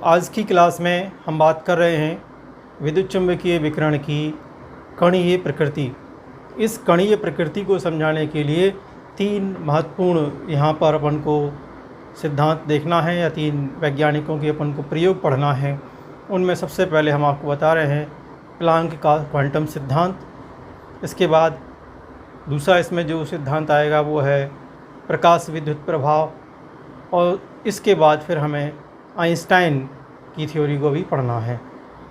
आज की क्लास में हम बात कर रहे हैं विद्युत चुम्बकीय विकिरण की कणीय प्रकृति। इस कणीय प्रकृति को समझाने के लिए तीन महत्वपूर्ण यहाँ पर अपन को सिद्धांत देखना है या तीन वैज्ञानिकों के अपन को प्रयोग पढ़ना है। उनमें सबसे पहले हम आपको बता रहे हैं प्लांक का क्वांटम सिद्धांत। इसके बाद दूसरा इसमें जो सिद्धांत आएगा वो है प्रकाश विद्युत प्रभाव, और इसके बाद फिर हमें आइंस्टाइन की थ्योरी को भी पढ़ना है।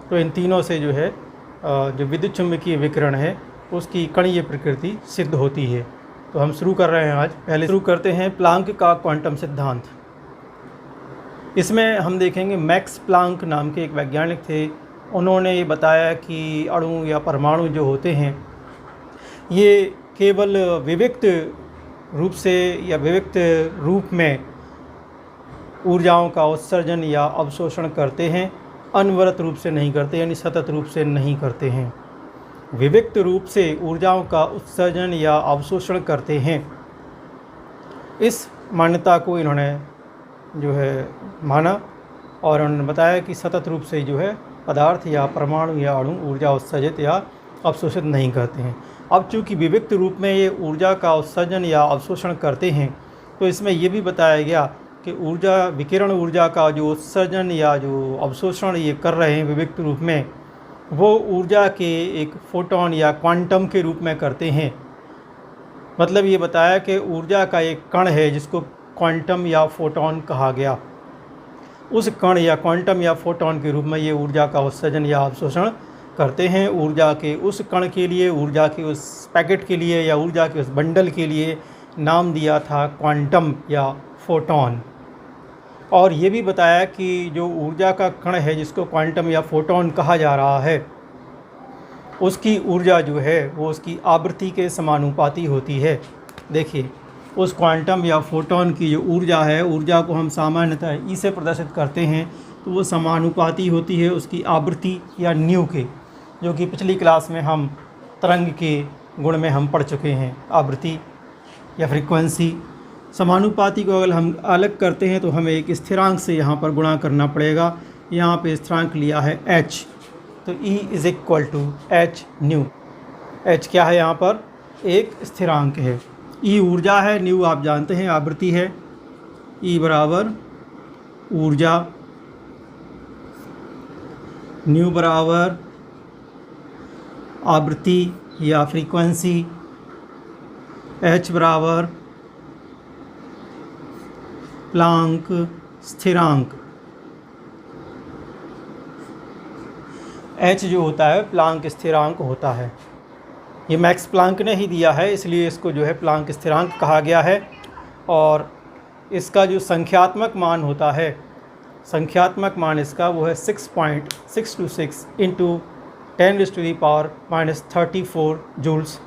तो इन तीनों से जो है जो विद्युत चुम्बकीय विकिरण है उसकी कणीय प्रकृति सिद्ध होती है। तो हम शुरू कर रहे हैं आज। पहले शुरू करते हैं प्लांक का क्वांटम सिद्धांत। इसमें हम देखेंगे मैक्स प्लांक नाम के एक वैज्ञानिक थे। उन्होंने ये बताया कि अणु या परमाणु जो होते हैं ये केवल विविक्त रूप से या विविक्त रूप में ऊर्जाओं का उत्सर्जन या अवशोषण करते हैं, अनवरत रूप से नहीं करते, यानी सतत रूप से नहीं करते हैं। विविक्त रूप से ऊर्जाओं का उत्सर्जन या अवशोषण करते हैं। इस मान्यता को इन्होंने जो है माना और उन्होंने बताया कि सतत रूप से जो है पदार्थ या परमाणु या अणु ऊर्जा उत्सर्जित या अवशोषित नहीं करते हैं। अब चूँकि विविक्त रूप में ये ऊर्जा का उत्सर्जन या अवशोषण करते हैं, तो इसमें ये भी बताया गया कि ऊर्जा विकिरण ऊर्जा का जो उत्सर्जन या जो अवशोषण ये कर रहे हैं विविक्त रूप में, वो ऊर्जा के एक फोटोन या क्वांटम के रूप में करते हैं। मतलब ये बताया कि ऊर्जा का एक कण है जिसको क्वांटम या फोटोन कहा गया। उस कण या क्वांटम या फोटोन के रूप में ये ऊर्जा का उत्सर्जन या अवशोषण करते हैं। ऊर्जा के उस कण के लिए, ऊर्जा के उस पैकेट के लिए या ऊर्जा के उस बंडल के लिए नाम दिया था क्वांटम या फोटोन। और ये भी बताया कि जो ऊर्जा का कण है जिसको क्वांटम या फोटोन कहा जा रहा है, उसकी ऊर्जा जो है वो उसकी आवृत्ति के समानुपाती होती है। देखिए, उस क्वांटम या फोटोन की जो ऊर्जा है, ऊर्जा को हम सामान्यतः ई से प्रदर्शित करते हैं, तो वो समानुपाती होती है उसकी आवृत्ति या न्यू के, जो कि पिछली क्लास में हम तरंग के गुण में हम पढ़ चुके हैं। आवृत्ति या फ्रीक्वेंसी समानुपाती को अगर हम अलग करते हैं तो हमें एक स्थिरांक से यहाँ पर गुणा करना पड़ेगा। यहाँ पे स्थिरांक लिया है h, तो E = h न्यू। h क्या है? यहाँ पर एक स्थिरांक है। E ऊर्जा है, न्यू आप जानते हैं आवृत्ति है। E बराबर ऊर्जा, न्यू बराबर आवृत्ति या फ्रीक्वेंसी, h बराबर प्लांक स्थिरांक। h जो होता है प्लांक स्थिरांक होता है। ये मैक्स प्लांक ने ही दिया है, इसलिए इसको जो है प्लांक स्थिरांक कहा गया है। और इसका जो संख्यात्मक मान होता है, संख्यात्मक मान इसका वो है 6.626 × 10⁻⁻34 जूल्स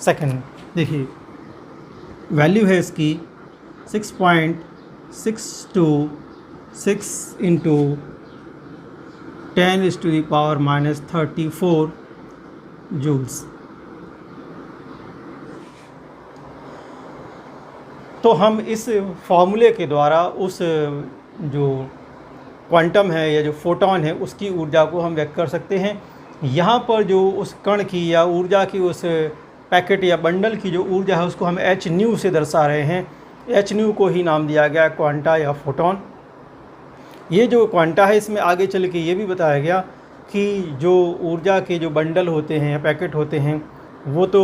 सेकेंड। देखिए वैल्यू है इसकी 6.626 × 10⁻⁻34 जूल्स। तो हम इस फॉर्मूले के द्वारा उस जो क्वांटम है या जो फोटोन है उसकी ऊर्जा को हम व्यक्त कर सकते हैं। यहाँ पर जो उस कण की या ऊर्जा की उस पैकेट या बंडल की जो ऊर्जा है उसको हम h न्यू से दर्शा रहे हैं। h न्यू को ही नाम दिया गया क्वांटा या फोटोन। ये जो क्वांटा है इसमें आगे चल के ये भी बताया गया कि जो ऊर्जा के जो बंडल होते हैं या पैकेट होते हैं वो तो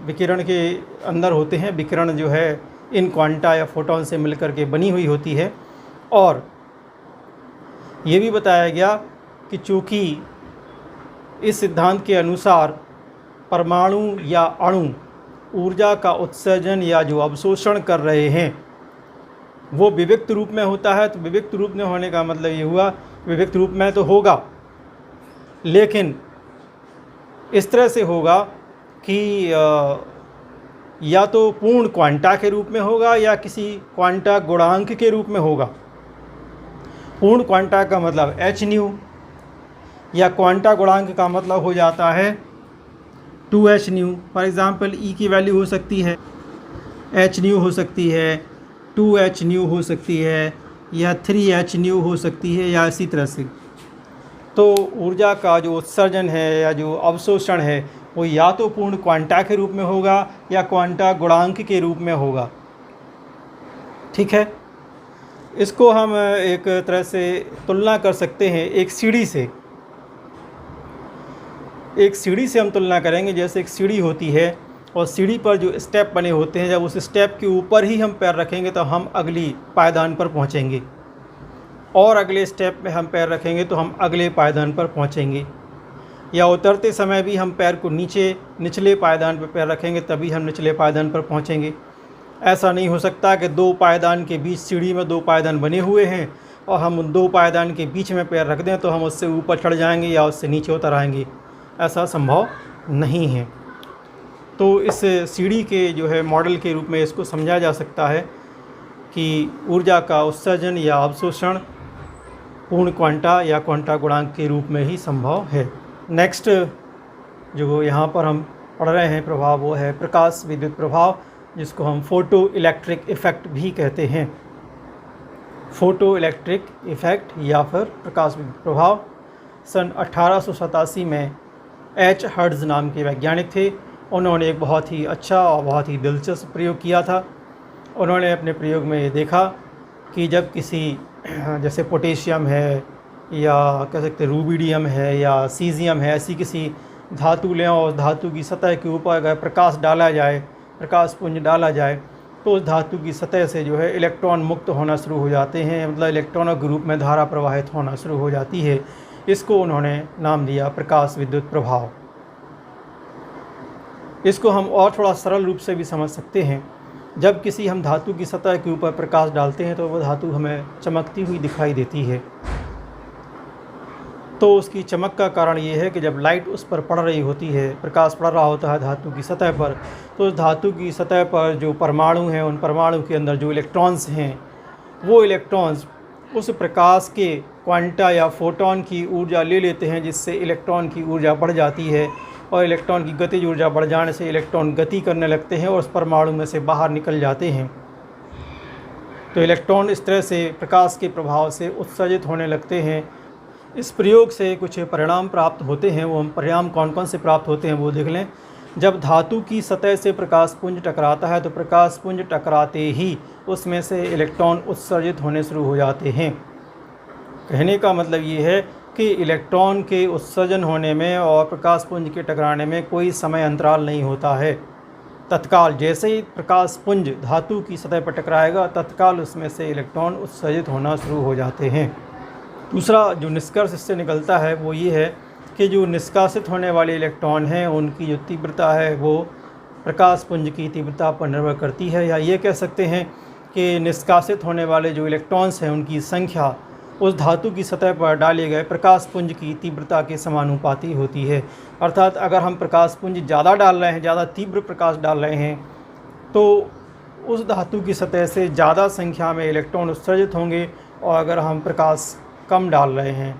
विकिरण के अंदर होते हैं। विकिरण जो है इन क्वांटा या फोटोन से मिलकर के बनी हुई होती है। और ये भी बताया गया कि चूँकि इस सिद्धांत के अनुसार परमाणु या अणु ऊर्जा का उत्सर्जन या जो अवशोषण कर रहे हैं वो विविक्त रूप में होता है। तो विविक्त रूप में होने का मतलब ये हुआ, विविक्त रूप में तो होगा लेकिन इस तरह से होगा कि या तो पूर्ण क्वांटा के रूप में होगा या किसी क्वांटा गुणांक के रूप में होगा। पूर्ण क्वांटा का मतलब h न्यू, या क्वांटा गुणांक का मतलब हो जाता है 2h new. For example E की वैल्यू हो सकती है h न्यू, हो सकती है 2h न्यू, हो सकती है या 3h न्यू हो सकती है या इसी तरह से। तो ऊर्जा का जो उत्सर्जन है या जो अवशोषण है वो या तो पूर्ण क्वांटा के रूप में होगा या क्वांटा गुणांक के रूप में होगा। ठीक है, इसको हम एक तरह से तुलना कर सकते हैं एक सीढ़ी से। एक सीढ़ी से हम तुलना करेंगे, जैसे एक सीढ़ी होती है और सीढ़ी पर जो स्टेप बने होते हैं, जब उस स्टेप के ऊपर ही हम पैर रखेंगे तो हम अगली पायदान पर पहुंचेंगे, और अगले स्टेप में हम पैर रखेंगे तो हम अगले पायदान पर पहुंचेंगे। या उतरते समय भी हम पैर को निचले पायदान पर पैर रखेंगे तभी हम निचले पायदान पर पहुंचेंगे। ऐसा नहीं हो सकता कि दो पायदान के बीच, सीढ़ी में दो पायदान बने हुए हैं और हम उन दो पायदान के बीच में पैर रख दें तो हम उससे ऊपर चढ़ जाएंगे या उससे नीचे उतर आएंगे। ऐसा संभव नहीं है। तो इस सीढ़ी के जो है मॉडल के रूप में इसको समझा जा सकता है कि ऊर्जा का उत्सर्जन या अवशोषण पूर्ण क्वांटा या क्वांटा गुणांक के रूप में ही संभव है। नेक्स्ट जो यहाँ पर हम पढ़ रहे हैं प्रभाव, वो है प्रकाश विद्युत प्रभाव, जिसको हम फोटो इलेक्ट्रिक इफ़ेक्ट भी कहते हैं। फोटो इलेक्ट्रिक इफ़ेक्ट या फिर प्रकाश विद्युत प्रभाव सन 1887 में एच हर्ट्ज़ नाम के वैज्ञानिक थे। उन्होंने एक बहुत ही अच्छा और बहुत ही दिलचस्प प्रयोग किया था। उन्होंने अपने प्रयोग में ये देखा कि जब किसी, जैसे पोटेशियम है या कह सकते रूबिडियम है या सीज़ियम है, ऐसी किसी धातु लें और उस धातु की सतह के ऊपर अगर प्रकाश डाला जाए, प्रकाश पुंज डाला जाए, तो उस धातु की सतह से जो है इलेक्ट्रॉन मुक्त होना शुरू हो जाते हैं, मतलब इलेक्ट्रॉनों के रूप में धारा प्रवाहित होना शुरू हो जाती है। इसको उन्होंने नाम दिया प्रकाश विद्युत प्रभाव। इसको हम और थोड़ा सरल रूप से भी समझ सकते हैं। जब किसी हम धातु की सतह के ऊपर प्रकाश डालते हैं तो वह धातु हमें चमकती हुई दिखाई देती है। तो उसकी चमक का कारण ये है कि जब लाइट उस पर पड़ रही होती है, प्रकाश पड़ रहा होता है धातु की सतह पर, तो उस धातु की सतह पर जो परमाणु हैं, उन परमाणु के अंदर जो इलेक्ट्रॉन्स हैं, वो इलेक्ट्रॉन्स उस प्रकाश के क्वांटा या फोटोन की ऊर्जा ले लेते हैं, जिससे इलेक्ट्रॉन की ऊर्जा बढ़ जाती है। और इलेक्ट्रॉन की गतिज ऊर्जा बढ़ जाने से इलेक्ट्रॉन गति करने लगते हैं और उस परमाणु में से बाहर निकल जाते हैं। तो इलेक्ट्रॉन इस तरह से प्रकाश के प्रभाव से उत्सर्जित होने लगते हैं। इस प्रयोग से कुछ परिणाम प्राप्त होते हैं। वो हम परिणाम कौन कौन से प्राप्त होते हैं वो देख लें। जब धातु की सतह से प्रकाश पुंज टकराता है तो प्रकाश पुंज टकराते ही उसमें से इलेक्ट्रॉन उत्सर्जित होने शुरू हो जाते हैं। कहने का मतलब ये है कि इलेक्ट्रॉन के उत्सर्जन होने में और प्रकाश पुंज के टकराने में कोई समय अंतराल नहीं होता है। तत्काल जैसे ही प्रकाश पुंज धातु की सतह पर टकराएगा, तत्काल उसमें से इलेक्ट्रॉन उत्सर्जित होना शुरू हो जाते हैं। दूसरा जो निष्कर्ष इससे निकलता है वो ये है कि जो निष्कासित होने वाले इलेक्ट्रॉन हैं, उनकी जो तीव्रता है वो प्रकाश पुंज की तीव्रता पर निर्भर करती है। या ये कह सकते हैं कि निष्कासित होने वाले जो इलेक्ट्रॉन्स हैं, उनकी संख्या उस धातु की सतह पर डाले गए प्रकाश पुंज की तीव्रता के समानुपाती होती है। अर्थात अगर हम प्रकाश पुंज ज़्यादा डाल रहे हैं, ज़्यादा तीव्र प्रकाश डाल रहे हैं, तो उस धातु की सतह से ज़्यादा संख्या में इलेक्ट्रॉन उत्सर्जित होंगे, और अगर हम प्रकाश कम डाल रहे हैं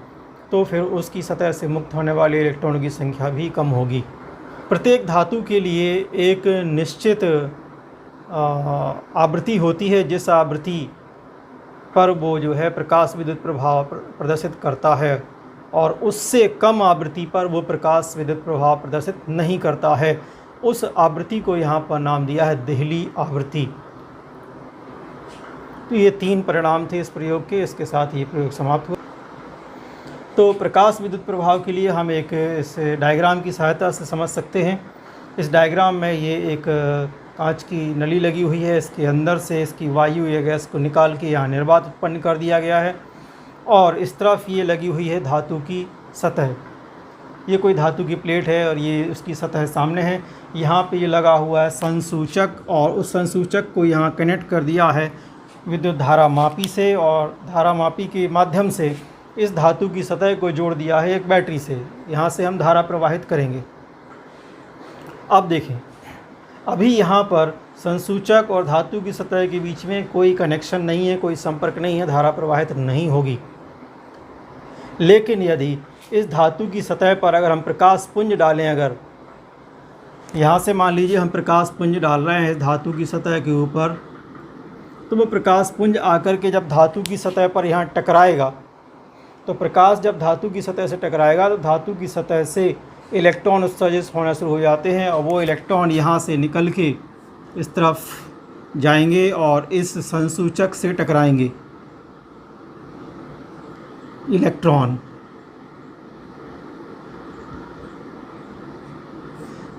तो फिर उसकी सतह से मुक्त होने वाले इलेक्ट्रॉनों की संख्या भी कम होगी। प्रत्येक धातु के लिए एक निश्चित आवृत्ति होती है, जिस आवृत्ति पर वो जो है प्रकाश विद्युत प्रभाव प्रदर्शित करता है, और उससे कम आवृत्ति पर वो प्रकाश विद्युत प्रभाव प्रदर्शित नहीं करता है। उस आवृत्ति को यहाँ पर नाम दिया है देहली आवृत्ति। तो ये 3 परिणाम थे इस प्रयोग के। इसके साथ ये प्रयोग समाप्त हुआ। तो प्रकाश विद्युत प्रभाव के लिए हम एक इस डायग्राम की सहायता से समझ सकते हैं। इस डायग्राम में ये एक कांच की नली लगी हुई है। इसके अंदर से इसकी वायु या गैस को निकाल के यहाँ निर्वात उत्पन्न कर दिया गया है, और इस तरफ ये लगी हुई है धातु की सतह। ये कोई धातु की प्लेट है और ये उसकी सतह सामने है। यहाँ पे ये लगा हुआ है संसूचक, और उस संसूचक को यहाँ कनेक्ट कर दिया है विद्युत धारा मापी से, और धारा मापी के माध्यम से इस धातु की सतह को जोड़ दिया है एक बैटरी से। यहाँ से हम धारा प्रवाहित करेंगे। अब देखें, अभी यहाँ पर संसूचक और धातु की सतह के बीच में कोई कनेक्शन नहीं है, कोई संपर्क नहीं है, धारा प्रवाहित नहीं होगी। लेकिन यदि इस धातु की सतह पर अगर हम प्रकाश पुंज डालें, अगर यहाँ से मान लीजिए हम प्रकाश पुंज डाल रहे हैं इस धातु की सतह के ऊपर, तो वो प्रकाश पुंज आकर के जब धातु की सतह पर यहाँ टकराएगा, तो प्रकाश जब धातु की सतह से टकराएगा तो धातु की सतह से इलेक्ट्रॉन उत्सर्जित होना शुरू हो जाते हैं और वो इलेक्ट्रॉन यहाँ से निकल के इस तरफ जाएंगे और इस संसूचक से टकराएंगे इलेक्ट्रॉन।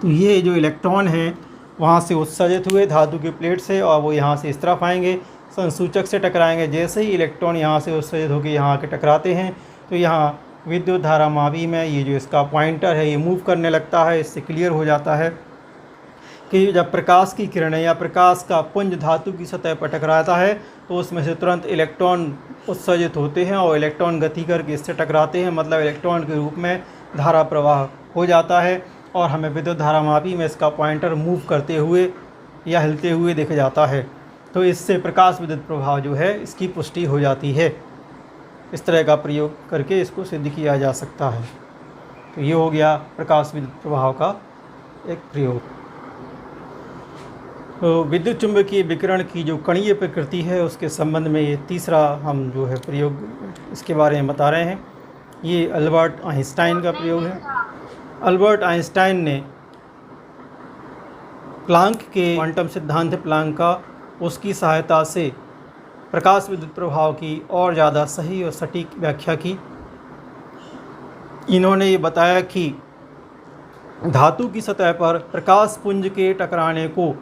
तो ये जो इलेक्ट्रॉन हैं वहाँ से उत्सर्जित हुए धातु की प्लेट से और वो यहाँ से इस तरफ आएंगे, संसूचक से टकराएंगे। जैसे ही इलेक्ट्रॉन यहाँ से उत्सर्जित होकर यहाँ आके टकराते हैं तो यहाँ विद्युत धारा मापी में ये जो इसका पॉइंटर है ये मूव करने लगता है। इससे क्लियर हो जाता है कि जब प्रकाश की किरणें या प्रकाश का पुंज धातु की सतह पर टकराता है तो उसमें से तुरंत इलेक्ट्रॉन उत्सर्जित होते हैं और इलेक्ट्रॉन गति करके इससे टकराते हैं, मतलब इलेक्ट्रॉन के रूप में धारा प्रवाह हो जाता है और हमें विद्युत धारा मापी में इसका पॉइंटर मूव करते हुए या हिलते हुए दिख जाता है। तो इससे प्रकाश विद्युत प्रभाव जो है इसकी पुष्टि हो जाती है। इस तरह का प्रयोग करके इसको सिद्ध किया जा सकता है। तो ये हो गया प्रकाश विद्युत प्रभाव का एक प्रयोग। तो विद्युत चुंबकीय विकिरण की जो कणीय प्रकृति है उसके संबंध में ये तीसरा हम जो है प्रयोग इसके बारे में बता रहे हैं। ये अल्बर्ट आइंस्टाइन का प्रयोग है। अल्बर्ट आइंस्टाइन ने प्लांक के क्वांटम सिद्धांत प्लांक का उसकी सहायता से प्रकाश विद्युत प्रभाव की और ज़्यादा सही और सटीक व्याख्या की। इन्होंने ये बताया कि धातु की सतह पर प्रकाश पुंज के टकराने को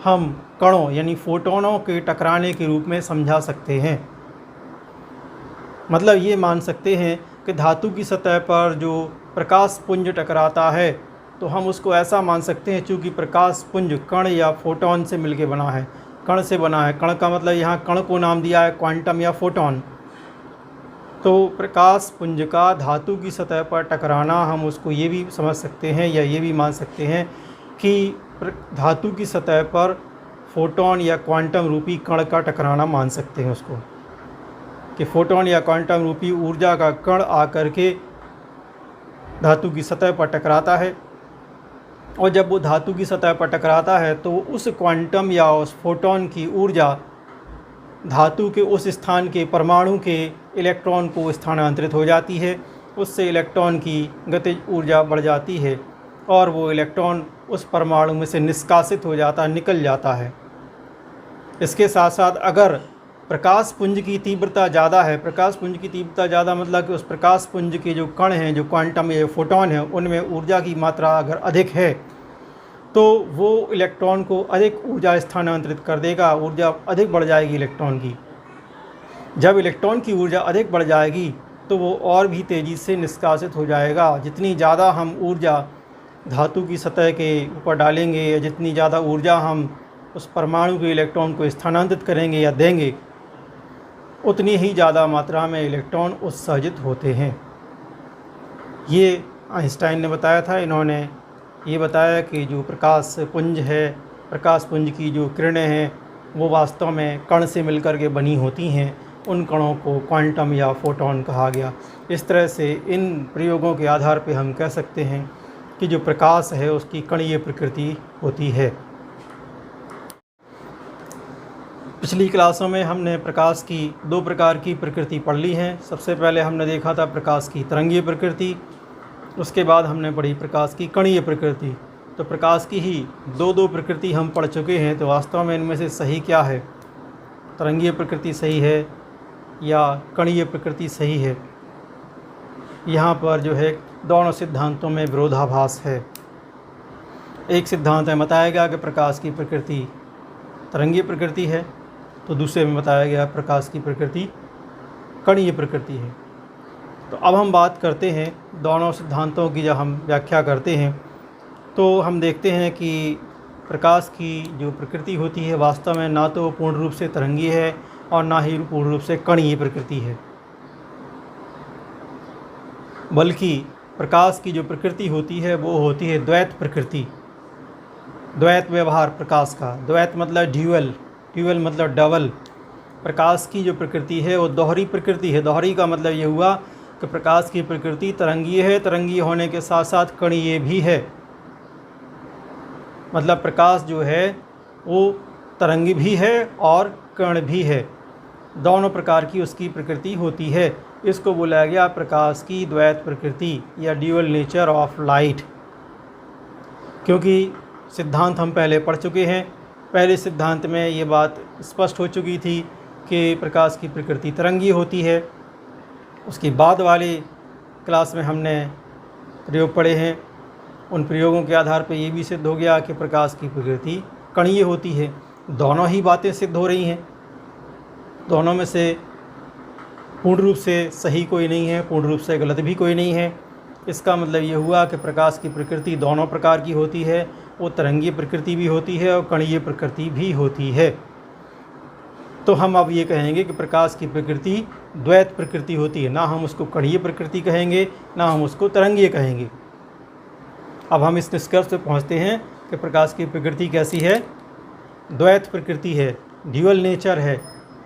हम कणों यानी फोटोनों के टकराने के रूप में समझा सकते हैं। मतलब ये मान सकते हैं कि धातु की सतह पर जो प्रकाश पुंज टकराता है तो हम उसको ऐसा मान सकते हैं चूँकि प्रकाश पुंज कण या फोटोन से मिलके बना है, कण से बना है। कण का मतलब यहाँ कण को नाम दिया है क्वांटम या फोटोन। तो प्रकाश पुंज का धातु की सतह पर टकराना हम उसको ये भी समझ सकते हैं या ये भी मान सकते हैं कि धातु की सतह पर फोटोन या क्वांटम रूपी कण का टकराना मान सकते हैं उसको, कि फोटोन या क्वांटम रूपी ऊर्जा का कण आकर के धातु की सतह पर टकराता है और जब वो धातु की सतह पर टकराता है तो उस क्वांटम या उस फोटोन की ऊर्जा धातु के उस स्थान के परमाणु के इलेक्ट्रॉन को स्थानांतरित हो जाती है। उससे इलेक्ट्रॉन की गतिज ऊर्जा बढ़ जाती है और वो इलेक्ट्रॉन उस परमाणु में से निष्कासित हो जाता, निकल जाता है। इसके साथ साथ अगर प्रकाश पुंज की तीव्रता ज़्यादा है, प्रकाश पुंज की तीव्रता ज़्यादा मतलब कि उस प्रकाश पुंज के जो कण हैं, जो क्वांटम या फोटोन हैं, उनमें ऊर्जा की मात्रा अगर अधिक है तो वो इलेक्ट्रॉन को अधिक ऊर्जा स्थानांतरित कर देगा, ऊर्जा अधिक बढ़ जाएगी इलेक्ट्रॉन की। जब इलेक्ट्रॉन की ऊर्जा अधिक बढ़ जाएगी तो वो और भी तेज़ी से निष्कासित हो जाएगा। जितनी ज़्यादा हम ऊर्जा धातु की सतह के ऊपर डालेंगे या जितनी ज़्यादा ऊर्जा हम उस परमाणु के इलेक्ट्रॉन को स्थानांतरित करेंगे या देंगे, उतनी ही ज़्यादा मात्रा में इलेक्ट्रॉन उत्सर्जित होते हैं। ये आइंस्टाइन ने बताया था। इन्होंने ये बताया कि जो प्रकाश पुंज है, प्रकाश पुंज की जो किरणें हैं वो वास्तव में कण से मिलकर के बनी होती हैं। उन कणों को क्वांटम या फोटोन कहा गया। इस तरह से इन प्रयोगों के आधार पर हम कह सकते हैं कि जो प्रकाश है उसकी कणीय प्रकृति होती है। पिछली क्लासों में हमने प्रकाश की दो प्रकार की प्रकृति पढ़ ली है। सबसे पहले हमने देखा था प्रकाश की तरंगीय प्रकृति, उसके बाद हमने पढ़ी प्रकाश की कणीय प्रकृति। तो प्रकाश की ही दो प्रकृति हम पढ़ चुके हैं। तो वास्तव में इनमें से सही क्या है, तरंगीय प्रकृति सही है या कणीय प्रकृति सही है? यहाँ पर जो है दोनों सिद्धांतों में विरोधाभास है। एक सिद्धांत में बताया गया कि प्रकाश की प्रकृति तरंगीय प्रकृति है, तो दूसरे में बताया गया प्रकाश की प्रकृति कणीय प्रकृति है। तो अब हम बात करते हैं दोनों सिद्धांतों की। जब हम व्याख्या करते हैं तो हम देखते हैं कि प्रकाश की जो प्रकृति होती है वास्तव में ना तो पूर्ण रूप से तरंगीय है और ना ही पूर्ण रूप से कणीय प्रकृति है, बल्कि प्रकाश की जो प्रकृति होती है वो होती है द्वैत प्रकृति, द्वैत व्यवहार प्रकाश का। द्वैत मतलब ड्यूअल, ड्यूअल मतलब डबल। प्रकाश की जो प्रकृति है वो दोहरी प्रकृति है। दोहरी का मतलब ये हुआ कि प्रकाश की प्रकृति तरंगीय है, तरंगीय होने के साथ साथ कणीय भी है। मतलब प्रकाश जो है वो तरंग भी है और कण भी है, दोनों प्रकार की उसकी प्रकृति होती है। इसको बोला गया प्रकाश की द्वैत प्रकृति या ड्यूअल नेचर ऑफ लाइट। क्योंकि सिद्धांत हम पहले पढ़ चुके हैं, पहले सिद्धांत में ये बात स्पष्ट हो चुकी थी कि प्रकाश की प्रकृति तरंगी होती है। उसके बाद वाले क्लास में हमने प्रयोग पढ़े हैं, उन प्रयोगों के आधार पर ये भी सिद्ध हो गया कि प्रकाश की प्रकृति कणीय होती है। दोनों ही बातें सिद्ध हो रही हैं, दोनों में से पूर्ण रूप से सही कोई नहीं है, पूर्ण रूप से गलत भी कोई नहीं है। इसका मतलब ये हुआ कि प्रकाश की प्रकृति दोनों प्रकार की होती है, वो तरंगीय प्रकृति भी होती है और कणीय प्रकृति भी होती है। तो हम अब ये कहेंगे कि प्रकाश की प्रकृति द्वैत प्रकृति होती है, ना हम उसको कणीय प्रकृति कहेंगे ना हम उसको तरंगीय कहेंगे। अब हम इस निष्कर्ष पे पहुँचते हैं कि प्रकाश की प्रकृति कैसी है, द्वैत प्रकृति है, ड्यूअल नेचर है,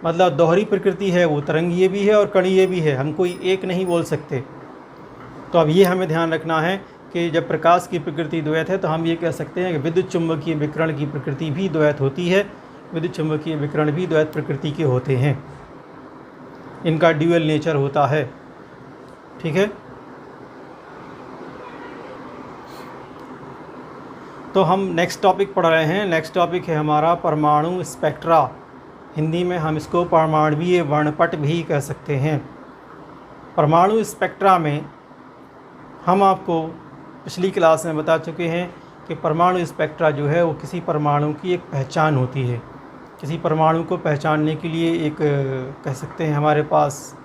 मतलब दोहरी प्रकृति है, वो तरंगीय भी है और कणीय भी है, हम कोई एक नहीं बोल सकते। तो अब ये हमें ध्यान रखना है कि जब प्रकाश की प्रकृति द्वैत है तो हम ये कह सकते हैं कि विद्युत चुम्बकीय विकिरण की प्रकृति भी द्वैत होती है, विद्युत चुम्बकीय विकिरण भी द्वैत प्रकृति के होते हैं, इनका ड्यूअल नेचर होता है। ठीक है, तो हम नेक्स्ट टॉपिक पढ़ रहे हैं। नेक्स्ट टॉपिक है हमारा परमाणु स्पेक्ट्रा, हिंदी में हम इसको परमाणुवीय वर्णपट भी कह सकते हैं। परमाणु स्पेक्ट्रा में हम आपको पिछली क्लास में बता चुके हैं कि परमाणु स्पेक्ट्रा जो है वो किसी परमाणु की एक पहचान होती है। किसी परमाणु को पहचानने के लिए एक कह सकते हैं हमारे पास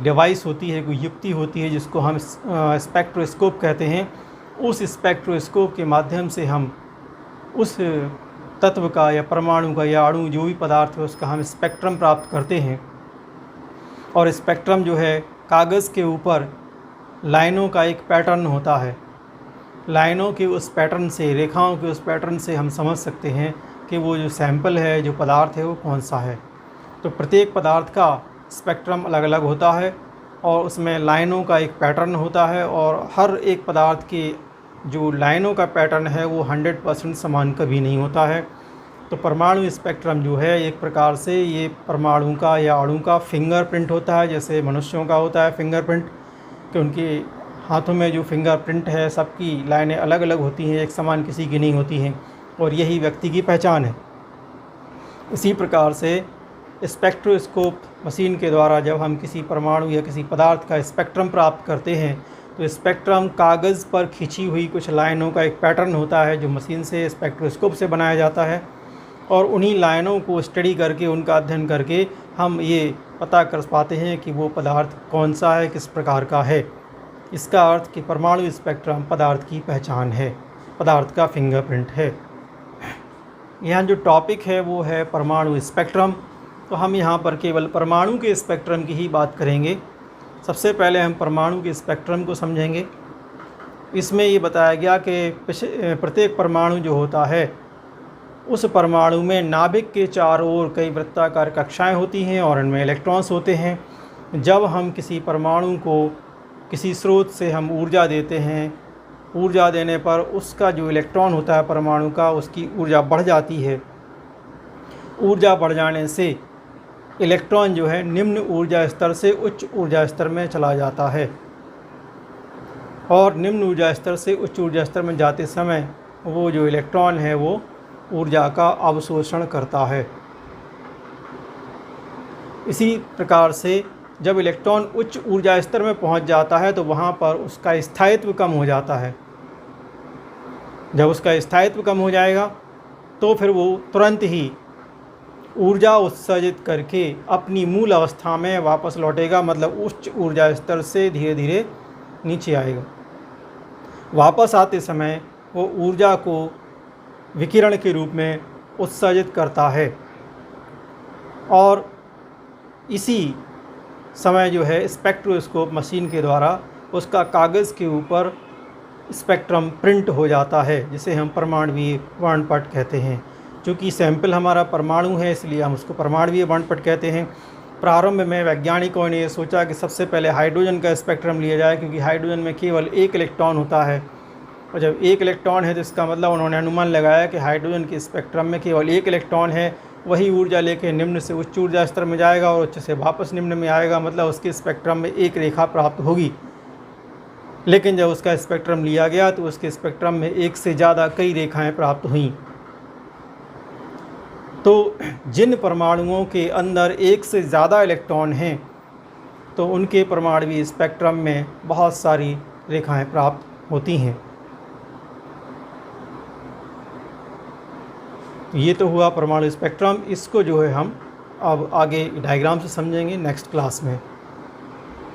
डिवाइस होती है, कोई युक्ति होती है जिसको हम स्पेक्ट्रोस्कोप कहते हैं। उस स्पेक्ट्रोस्कोप के माध्यम से हम उस तत्व का या परमाणु का या अणु जो भी पदार्थ है उसका हम स्पेक्ट्रम प्राप्त करते हैं। और स्पेक्ट्रम जो है कागज़ के ऊपर लाइनों का एक पैटर्न होता है, लाइनों के उस पैटर्न से, रेखाओं के उस पैटर्न से हम समझ सकते हैं कि वो जो सैंपल है, जो पदार्थ है वो कौन सा है। तो प्रत्येक पदार्थ का स्पेक्ट्रम अलग अलग होता है और उसमें लाइनों का एक पैटर्न होता है और हर एक पदार्थ के जो लाइनों का पैटर्न है वो 100% समान कभी नहीं होता है। तो परमाणु स्पेक्ट्रम जो है एक प्रकार से ये परमाणु का या अणु का फिंगरप्रिंट होता है, जैसे मनुष्यों का होता है फिंगरप्रिंट, कि उनके हाथों में जो फिंगरप्रिंट है सबकी लाइनें अलग अलग होती हैं, एक समान किसी की नहीं होती हैं, और यही व्यक्ति की पहचान है। इसी प्रकार से स्पेक्ट्रोस्कोप मशीन के द्वारा जब हम किसी परमाणु या किसी पदार्थ का स्पेक्ट्रम प्राप्त करते हैं तो स्पेक्ट्रम कागज़ पर खींची हुई कुछ लाइनों का एक पैटर्न होता है जो मशीन से, स्पेक्ट्रोस्कोप से बनाया जाता है। और उन्हीं लाइनों को स्टडी करके, उनका अध्ययन करके हम ये पता कर पाते हैं कि वो पदार्थ कौन सा है, किस प्रकार का है। इसका अर्थ कि परमाणु स्पेक्ट्रम पदार्थ की पहचान है, पदार्थ का फिंगरप्रिंट है। यहाँ जो टॉपिक है वो है परमाणु स्पेक्ट्रम। तो हम यहाँ पर केवल परमाणु के स्पेक्ट्रम की ही बात करेंगे। सबसे पहले हम परमाणु के स्पेक्ट्रम को समझेंगे। इसमें ये बताया गया कि प्रत्येक परमाणु जो होता है उस परमाणु में नाभिक के चारों ओर कई वृत्ताकार कक्षाएं होती हैं और इनमें इलेक्ट्रॉन्स होते हैं। जब हम किसी परमाणु को किसी स्रोत से हम ऊर्जा देते हैं, ऊर्जा देने पर उसका जो इलेक्ट्रॉन होता है परमाणु का, उसकी ऊर्जा बढ़ जाती है। ऊर्जा बढ़ जाने से इलेक्ट्रॉन जो है निम्न ऊर्जा स्तर से उच्च ऊर्जा स्तर में चला जाता है और निम्न ऊर्जा स्तर से उच्च ऊर्जा स्तर में जाते समय वो जो इलेक्ट्रॉन है वो ऊर्जा का अवशोषण करता है। इसी प्रकार से जब इलेक्ट्रॉन उच्च ऊर्जा स्तर में पहुंच जाता है तो वहां पर उसका स्थायित्व कम हो जाता है। जब उसका स्थायित्व कम हो जाएगा तो फिर वो तुरंत ही ऊर्जा उत्सर्जित करके अपनी मूल अवस्था में वापस लौटेगा, मतलब उच्च ऊर्जा स्तर से धीरे धीरे नीचे आएगा। वापस आते समय वो ऊर्जा को विकिरण के रूप में उत्सर्जित करता है और इसी समय जो है स्पेक्ट्रोस्कोप मशीन के द्वारा उसका कागज़ के ऊपर स्पेक्ट्रम प्रिंट हो जाता है, जिसे हम परमाणुवीय वर्णपट कहते हैं। चूँकि सैंपल हमारा परमाणु है इसलिए हम उसको परमाणुवीय वर्णपट कहते हैं। प्रारंभ में वैज्ञानिकों ने सोचा कि सबसे पहले हाइड्रोजन का स्पेक्ट्रम लिया जाए, क्योंकि हाइड्रोजन में केवल एक इलेक्ट्रॉन होता है और जब एक इलेक्ट्रॉन है तो इसका मतलब उन्होंने अनुमान लगाया कि हाइड्रोजन के स्पेक्ट्रम में केवल एक इलेक्ट्रॉन है, वही ऊर्जा लेके निम्न से उच्च ऊर्जा स्तर में जाएगा और उच्च से वापस निम्न में आएगा, मतलब उसके स्पेक्ट्रम में एक रेखा प्राप्त होगी। लेकिन जब उसका स्पेक्ट्रम लिया गया तो उसके स्पेक्ट्रम में एक से ज़्यादा कई रेखाएं प्राप्त हुईं। तो जिन परमाणुओं के अंदर एक से ज़्यादा इलेक्ट्रॉन हैं तो उनके परमाणुवीय स्पेक्ट्रम में बहुत सारी रेखाएं प्राप्त होती हैं। ये तो हुआ परमाणु स्पेक्ट्रम। इसको जो है हम अब आगे डायग्राम से समझेंगे नेक्स्ट क्लास में।